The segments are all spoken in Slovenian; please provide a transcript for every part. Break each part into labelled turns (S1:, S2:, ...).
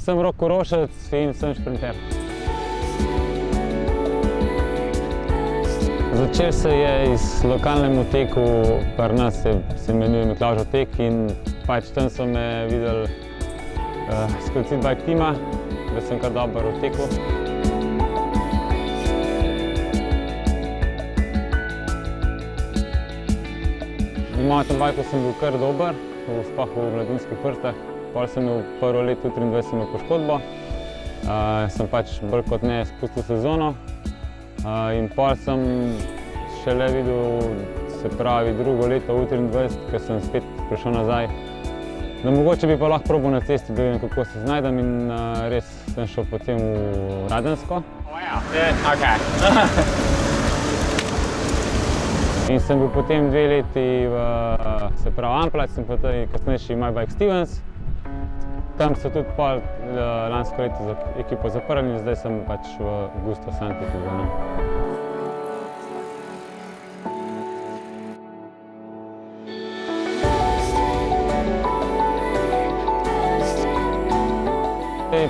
S1: Sem rokorošec in sem šprinter. Začel se je iz lokalnemu teku, pri nas se imenuje Miklavžev tek in pač tam so me videli skozi bike tima, da sem kar dobro v teku. V mountain bikeu sem bil kar dober, sploh v mladinskih vrstah. Potem sem imel prvo leto 23 poškodbo, sem pač bolj kot ne spustil sezono in potem sem šele videl, se pravi drugo leto v 23, ko sem spet prišel nazaj. Da mogoče bi pa lahko probal na cesti, da vidim, kako se znajdem in res sem šel potem v Radensko. In sem bil potem 2 leti v, se pravi, Amplac in potem kasnejši My Bike Stevens. Tam so tudi pol lansko leto za ekipo zaprli in zdaj sem pač v Gusto Santiku.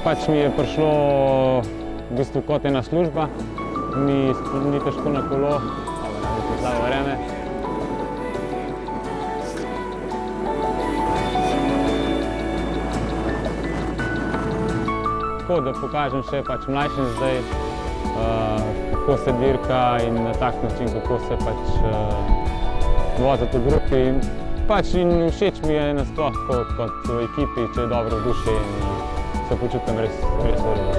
S1: Pač mi je prišlo v bistvu kot ena služba, ni težko na kolo, slabo vreme. Tako da pokažem še pač mlajšim zdaj, kako se dirka in na tak način, kako se pač voziti v grupi. In všeč mi je nasploh kot v ekipi, če je dobro vzdušje in se počutim res dobro.